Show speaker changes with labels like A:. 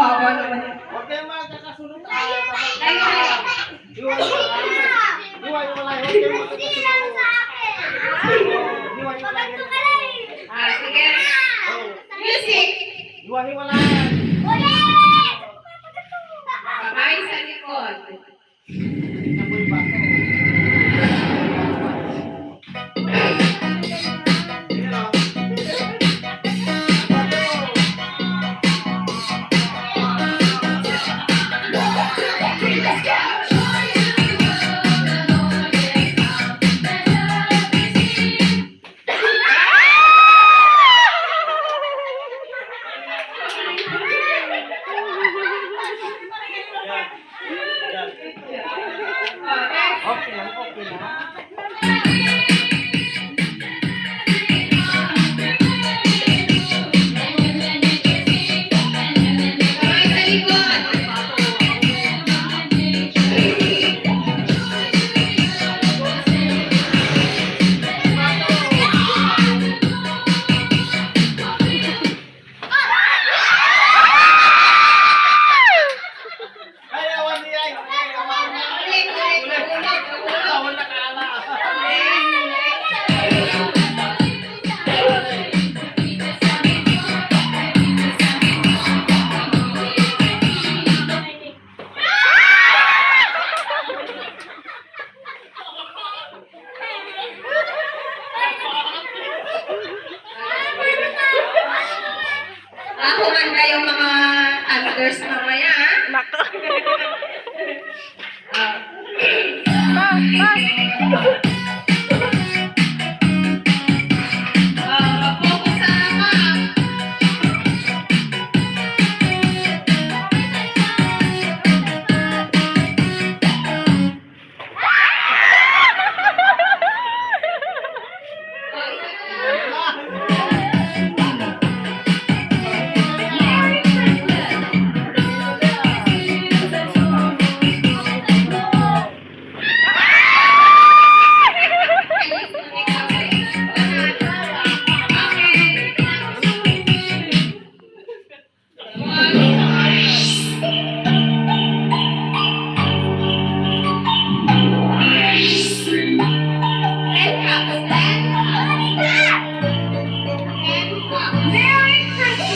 A: Kawawa naman yun.
B: Huwag kayong magkakasunod.
A: Layo.
B: Hiwa-hiwalay. Huwag kayong magkakasunod. Hiwa-hiwalay.
A: Sige. Music.
B: Hiwa-hiwalay.
A: Kamay sa likod.
B: Naboy ba? Okay lang, okay lang.
A: Kamay sa likod.
B: Ay, awan niya. Ay, awan niya. Awan na kala.
A: Ako man kayong mga anglers, mga